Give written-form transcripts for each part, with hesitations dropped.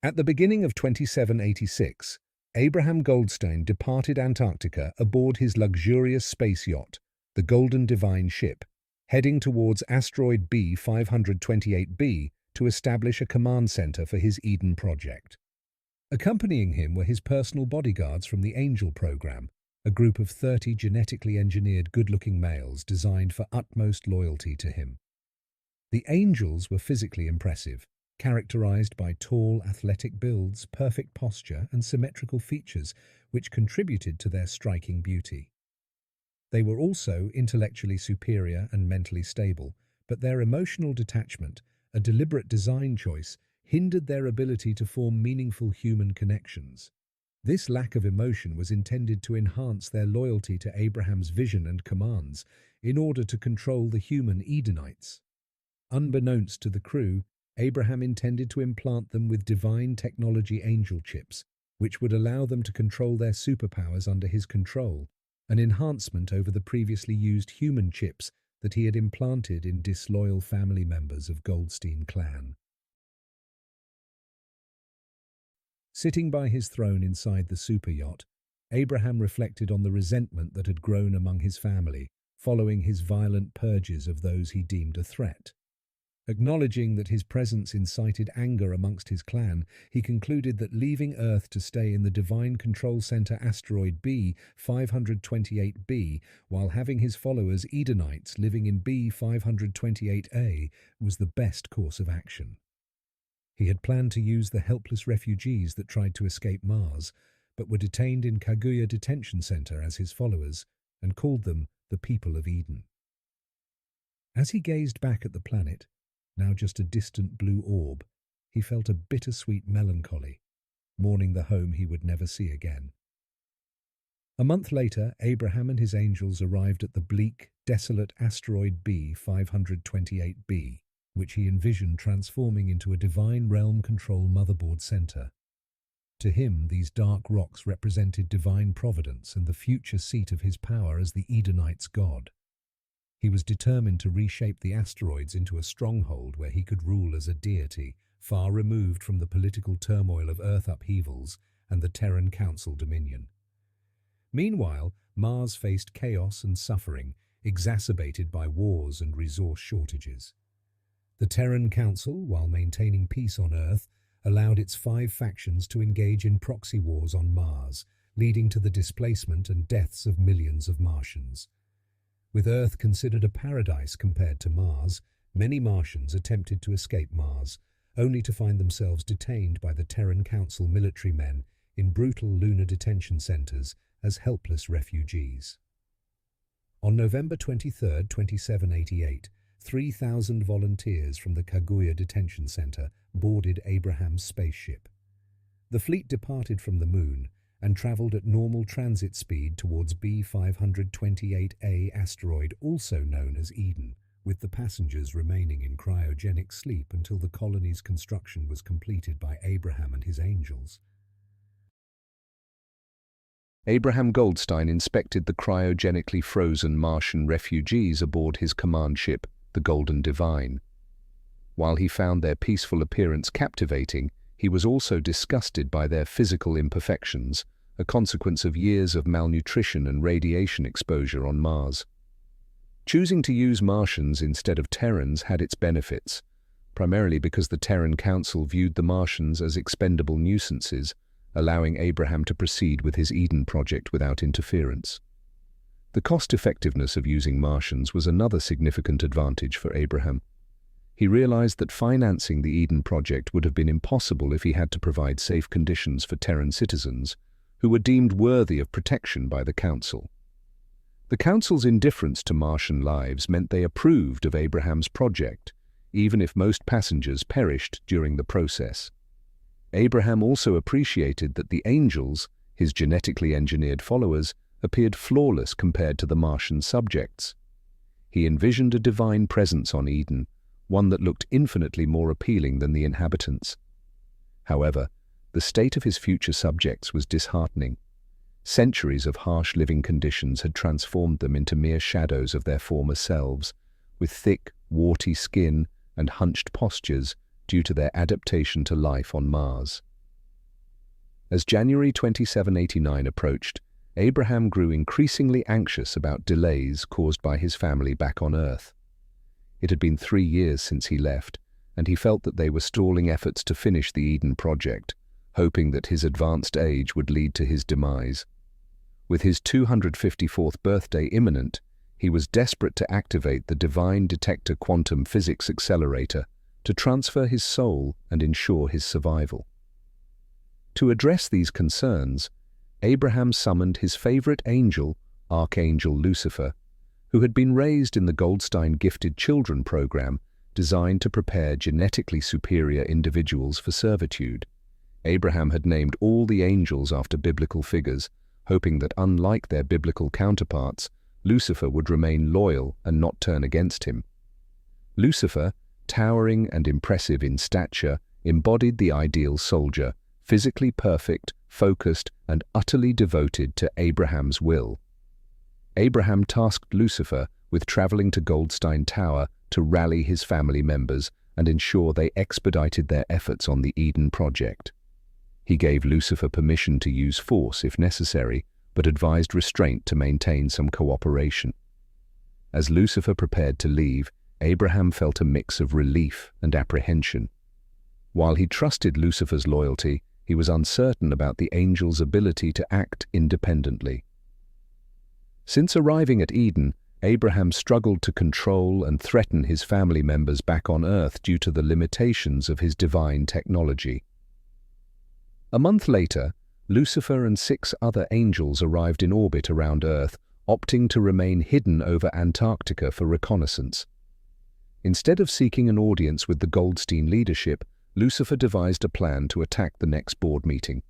At the beginning of 2786, Abraham Goldstein departed Antarctica aboard his luxurious space yacht, the Golden Divine ship, heading towards asteroid B528b to establish a command center for his Eden project. Accompanying him were his personal bodyguards from the Angel program, a group of 30 genetically engineered good-looking males designed for utmost loyalty to him. The Angels were physically impressive, characterized by tall, athletic builds, perfect posture, and symmetrical features, which contributed to their striking beauty. They were also intellectually superior and mentally stable, but their emotional detachment, a deliberate design choice, hindered their ability to form meaningful human connections. This lack of emotion was intended to enhance their loyalty to Abraham's vision and commands in order to control the human Edenites. Unbeknownst to the crew, Abraham intended to implant them with divine technology angel chips, which would allow them to control their superpowers under his control, an enhancement over the previously used human chips that he had implanted in disloyal family members of Goldstein clan. Sitting by his throne inside the super yacht, Abraham reflected on the resentment that had grown among his family following his violent purges of those he deemed a threat. Acknowledging that his presence incited anger amongst his clan, he concluded that leaving Earth to stay in the Divine Control Center asteroid B528b while having his followers Edenites living in B528a was the best course of action. He had planned to use the helpless refugees that tried to escape Mars, but were detained in Kaguya Detention Center as his followers, and called them the People of Eden. As he gazed back at the planet, now just a distant blue orb, he felt a bittersweet melancholy, mourning the home he would never see again. A month later, Abraham and his angels arrived at the bleak, desolate asteroid B528b, which he envisioned transforming into a divine realm control motherboard center. To him, these dark rocks represented divine providence and the future seat of his power as the Edenites' god. He was determined to reshape the asteroids into a stronghold where he could rule as a deity, far removed from the political turmoil of Earth upheavals and the Terran Council dominion. Meanwhile, Mars faced chaos and suffering, exacerbated by wars and resource shortages. The Terran Council, while maintaining peace on Earth, allowed its 5 factions to engage in proxy wars on Mars, leading to the displacement and deaths of millions of Martians. With Earth considered a paradise compared to Mars, many Martians attempted to escape Mars, only to find themselves detained by the Terran Council military men in brutal lunar detention centers as helpless refugees. On November 23, 2788, 3,000 volunteers from the Kaguya Detention Center boarded Abraham's spaceship. The fleet departed from the Moon and traveled at normal transit speed towards B528a asteroid, also known as Eden, with the passengers remaining in cryogenic sleep until the colony's construction was completed by Abraham and his angels. Abraham Goldstein inspected the cryogenically frozen Martian refugees aboard his command ship, the Golden Divine. While he found their peaceful appearance captivating, he was also disgusted by their physical imperfections, a consequence of years of malnutrition and radiation exposure on Mars. Choosing to use Martians instead of Terrans had its benefits, primarily because the Terran Council viewed the Martians as expendable nuisances, allowing Abraham to proceed with his Eden project without interference. The cost-effectiveness of using Martians was another significant advantage for Abraham. He realized that financing the Eden project would have been impossible if he had to provide safe conditions for Terran citizens, who were deemed worthy of protection by the Council. The Council's indifference to Martian lives meant they approved of Abraham's project, even if most passengers perished during the process. Abraham also appreciated that the angels, his genetically engineered followers, appeared flawless compared to the Martian subjects. He envisioned a divine presence on Eden, one that looked infinitely more appealing than the inhabitants. However, the state of his future subjects was disheartening. Centuries of harsh living conditions had transformed them into mere shadows of their former selves, with thick, warty skin and hunched postures due to their adaptation to life on Mars. As January 2789 approached, Abraham grew increasingly anxious about delays caused by his family back on Earth. It had been 3 years since he left, and he felt that they were stalling efforts to finish the Eden project, hoping that his advanced age would lead to his demise. With his 254th birthday imminent, he was desperate to activate the Divine Detector quantum physics accelerator to transfer his soul and ensure his survival. To address these concerns, Abraham summoned his favorite angel, Archangel Lucifer, who had been raised in the Goldstein Gifted Children program designed to prepare genetically superior individuals for servitude. Abraham had named all the angels after biblical figures, hoping that unlike their biblical counterparts, Lucifer would remain loyal and not turn against him. Lucifer, towering and impressive in stature, embodied the ideal soldier, physically perfect, focused, and utterly devoted to Abraham's will. Abraham tasked Lucifer with traveling to Goldstein Tower to rally his family members and ensure they expedited their efforts on the Eden project. He gave Lucifer permission to use force if necessary, but advised restraint to maintain some cooperation. As Lucifer prepared to leave, Abraham felt a mix of relief and apprehension. While he trusted Lucifer's loyalty, he was uncertain about the angel's ability to act independently. Since arriving at Eden, Abraham struggled to control and threaten his family members back on Earth due to the limitations of his divine technology. A month later, Lucifer and 6 other angels arrived in orbit around Earth, opting to remain hidden over Antarctica for reconnaissance. Instead of seeking an audience with the Goldstein leadership, Lucifer devised a plan to attack the next board meeting.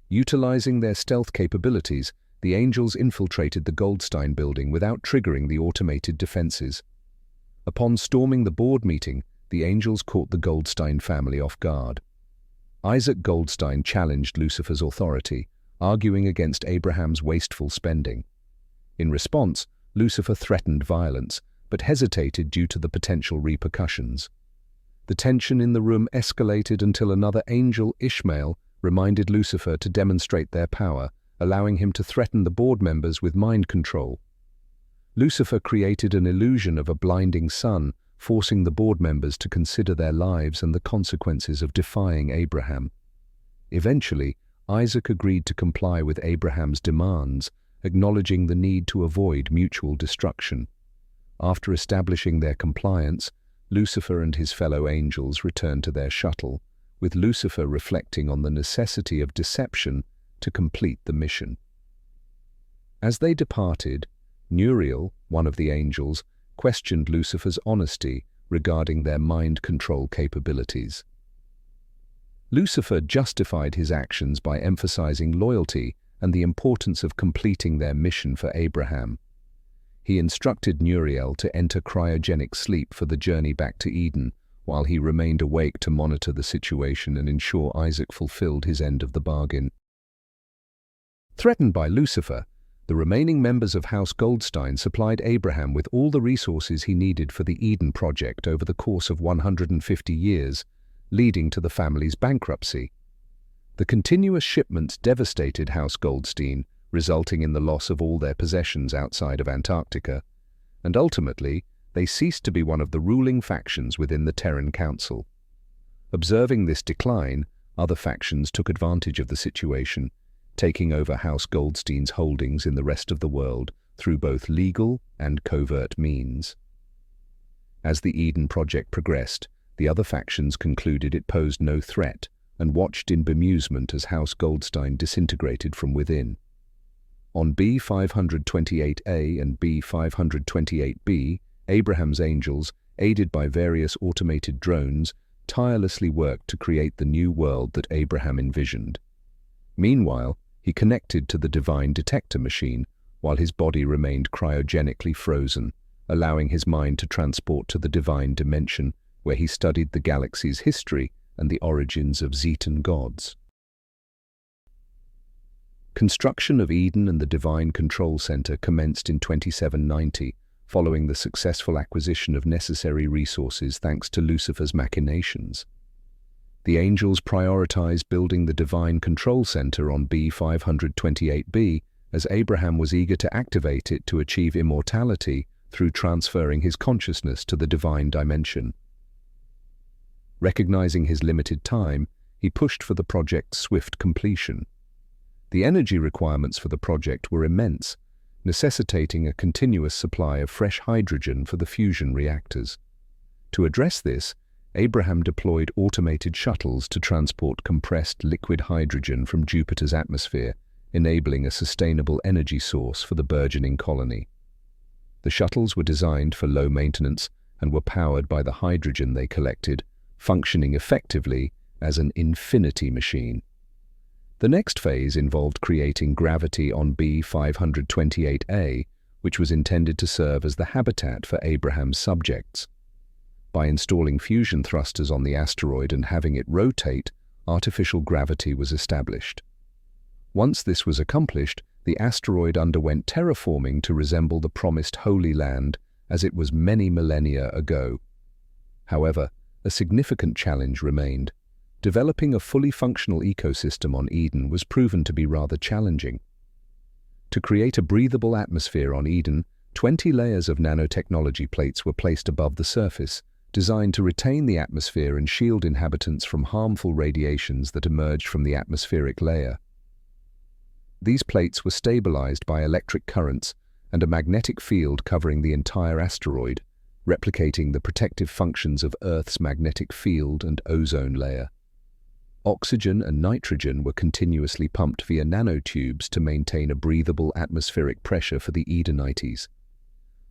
Utilizing their stealth capabilities, the angels infiltrated the Goldstein building without triggering the automated defenses. Upon storming the board meeting, the angels caught the Goldstein family off guard. Isaac Goldstein challenged Lucifer's authority, arguing against Abraham's wasteful spending. In response, Lucifer threatened violence, but hesitated due to the potential repercussions. The tension in the room escalated until another angel, Ishmael, reminded Lucifer to demonstrate their power, allowing him to threaten the board members with mind control. Lucifer created an illusion of a blinding sun, forcing the board members to consider their lives and the consequences of defying Abraham. Eventually, Isaac agreed to comply with Abraham's demands, acknowledging the need to avoid mutual destruction. After establishing their compliance, Lucifer and his fellow angels returned to their shuttle, with Lucifer reflecting on the necessity of deception to complete the mission. As they departed, Nuriel, one of the angels, questioned Lucifer's honesty regarding their mind control capabilities. Lucifer justified his actions by emphasizing loyalty and the importance of completing their mission for Abraham. He instructed Nuriel to enter cryogenic sleep for the journey back to Eden, while he remained awake to monitor the situation and ensure Isaac fulfilled his end of the bargain. Threatened by Lucifer, the remaining members of House Goldstein supplied Abraham with all the resources he needed for the Eden project over the course of 150 years, leading to the family's bankruptcy. The continuous shipments devastated House Goldstein, resulting in the loss of all their possessions outside of Antarctica, and ultimately, they ceased to be one of the ruling factions within the Terran Council. Observing this decline, other factions took advantage of the situation, taking over House Goldstein's holdings in the rest of the world through both legal and covert means. As the Eden project progressed, the other factions concluded it posed no threat and watched in bemusement as House Goldstein disintegrated from within. On B528A and B528B, Abraham's angels, aided by various automated drones, tirelessly worked to create the new world that Abraham envisioned. Meanwhile, he connected to the divine detector machine while his body remained cryogenically frozen, allowing his mind to transport to the divine dimension where he studied the galaxy's history and the origins of Zetan gods. Construction of Eden and the Divine Control Center commenced in 2790, following the successful acquisition of necessary resources thanks to Lucifer's machinations. The angels prioritized building the divine control center on B528b, as Abraham was eager to activate it to achieve immortality through transferring his consciousness to the divine dimension. Recognizing his limited time, he pushed for the project's swift completion. The energy requirements for the project were immense, necessitating a continuous supply of fresh hydrogen for the fusion reactors. To address this, Abraham deployed automated shuttles to transport compressed liquid hydrogen from Jupiter's atmosphere, enabling a sustainable energy source for the burgeoning colony. The shuttles were designed for low maintenance and were powered by the hydrogen they collected, functioning effectively as an infinity machine. The next phase involved creating gravity on B528a, which was intended to serve as the habitat for Abraham's subjects. By installing fusion thrusters on the asteroid and having it rotate, artificial gravity was established. Once this was accomplished, the asteroid underwent terraforming to resemble the promised Holy Land as it was many millennia ago. However, a significant challenge remained. Developing a fully functional ecosystem on Eden was proven to be rather challenging. To create a breathable atmosphere on Eden, 20 layers of nanotechnology plates were placed above the surface, designed to retain the atmosphere and shield inhabitants from harmful radiations that emerged from the atmospheric layer. These plates were stabilized by electric currents and a magnetic field covering the entire asteroid, replicating the protective functions of Earth's magnetic field and ozone layer. Oxygen and nitrogen were continuously pumped via nanotubes to maintain a breathable atmospheric pressure for the Edenites.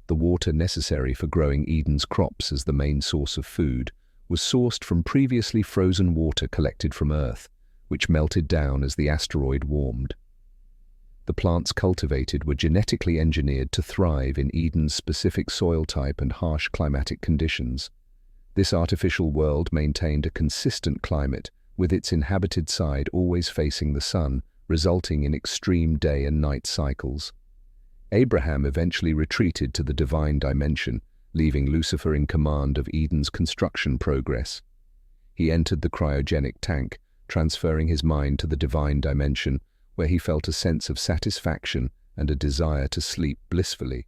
The water necessary for growing Eden's crops as the main source of food was sourced from previously frozen water collected from Earth, which melted down as the asteroid warmed. The plants cultivated were genetically engineered to thrive in Eden's specific soil type and harsh climatic conditions. This artificial world maintained a consistent climate, with its inhabited side always facing the sun, resulting in extreme day and night cycles. Abraham eventually retreated to the divine dimension, leaving Lucifer in command of Eden's construction progress. He entered the cryogenic tank, transferring his mind to the divine dimension, where he felt a sense of satisfaction and a desire to sleep blissfully.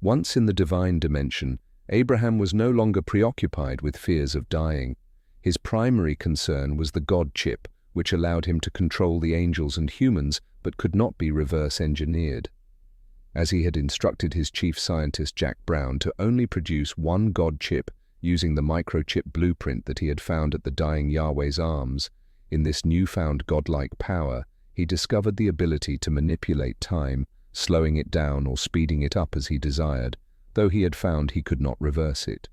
Once in the divine dimension, Abraham was no longer preoccupied with fears of dying. His primary concern was the God chip, which allowed him to control the angels and humans but could not be reverse-engineered. As he had instructed his chief scientist Jack Brown to only produce one God chip using the microchip blueprint that he had found at the dying Yahweh's arms, in this newfound godlike power, he discovered the ability to manipulate time, slowing it down or speeding it up as he desired, though he had found he could not reverse it.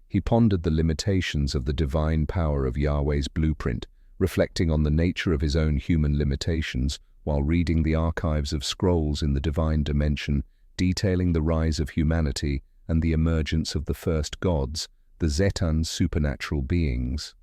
He pondered the limitations of the divine power of Yahweh's blueprint, reflecting on the nature of his own human limitations while reading the archives of scrolls in the divine dimension detailing the rise of humanity and the emergence of the first gods, the Zetan supernatural beings.